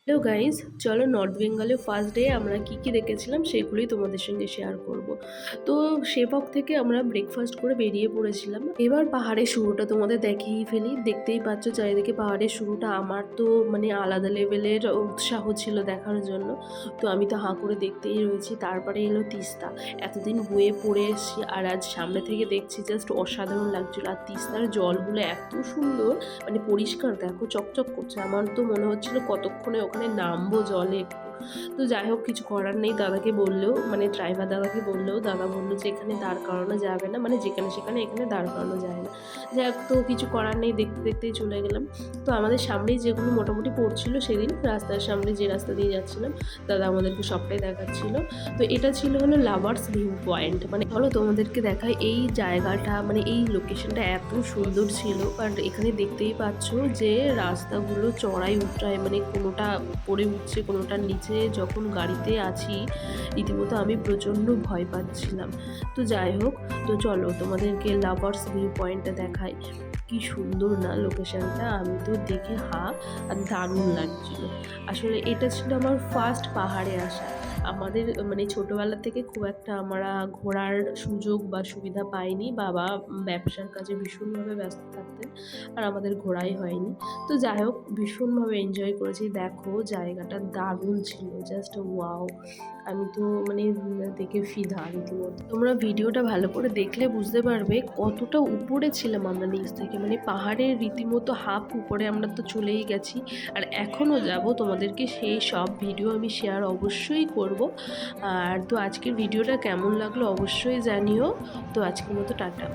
Hello guys, চলো north বেঙ্গলে first day আমরা কি কি দেখেছিলাম সেগুলোই তোমাদের সঙ্গে শেয়ার করব। তো সেবক থেকে আমরা ব্রেকফাস্ট করে বেরিয়ে পড়েছিলাম। এবার পাহাড়ের শুরুটা তোমাদের দেখিয়েই ফেলি। দেখতেই পাচ্ছ চারিদিকে পাহাড়ের শুরুটা। আমার তো মানে আলাদা লেভেলের উৎসাহ ছিল দেখার জন্য। তো আমি তো হাঁ করে দেখতেই রয়েছি। তারপরে এলো তিস্তা। এতদিন বয়ে পড়ে এসেছি আর আজ সামনে থেকে দেখছি, জাস্ট অসাধারণ লাগছিল। আর তিস্তার জলগুলো এত সুন্দর, মানে পরিষ্কার, দেখো চকচক করছে। আমার তো মনে হচ্ছিল কতক্ষণে ওখানে নামবো জলে একটু। তো যাই হোক, কিছু করার নেই। দাদাকে বললেও, মানে ড্রাইভার দাদাকে বললেও দাদা বললো যে এখানে দাঁড় করানো যাবে না, মানে যেখানে সেখানে এখানে দাঁড় করানো যায় না। যাই হোক, তো কিছু করার নেই, দেখতে দেখতেই চলে গেলাম। তো আমাদের সামনেই যেগুলো মোটামুটি পড়ছিল সেদিন, রাস্তার সামনে যে রাস্তা দিয়ে যাচ্ছিলাম, দাদা আমাদেরকে সবটাই দেখাচ্ছিল। তো এটা ছিল হলো লাভার্স ভিউ পয়েন্ট। মানে চলো তোমাদেরকে দেখায় এই জায়গাটা, মানে এই লোকেশনটা এত সুন্দর ছিল। কারণ এখানে দেখতেই পাচ্ছ যে রাস্তাগুলো চড়াই উতরাই, মানে কোনোটা উপরে উঠছে কোনোটার নিচে। যখন গাড়িতে আছি রীতিমতো আমি প্রচণ্ড ভয় পাচ্ছিলাম। তো যাই হোক, তো চলো তোমাদেরকে লাভার্স ভিউ পয়েন্টটা দেখাই। কি সুন্দর না লোকেশনটা, আমি তো দেখে আর দারুণ লাগছিল। আসলে এটা ছিল আমার ফার্স্ট পাহাড়ে আসা। আমাদের মানে ছোটোবেলা থেকে খুব একটা আমরা ঘোরার সুযোগ বা সুবিধা পাইনি। বাবা ব্যবসার কাজে ভীষণভাবে ব্যস্ত থাকতেন, আর আমাদের ঘোরাই হয়নি। তো যাই হোক, ভীষণভাবে এনজয় করেছি। দেখো জায়গাটা দারুণ ছিল, জাস্ট ওয়াও। আমি তো মানে দেখে ফিদা রীতিমতো। তোমরা ভিডিওটা ভালো করে দেখলে বুঝতে পারবে কতটা উপরে ছিলাম আমরা নিচ থেকে। মানে পাহাড়ের রীতিমতো হাফ উপরে আমরা তো চলেই গেছি, আর এখনও যাব। তোমাদেরকে সেই সব ভিডিও আমি শেয়ার অবশ্যই করব। আর তো আজকের ভিডিওটা কেমন লাগলো অবশ্যই জানিও। তো আজকের মতো টাটা।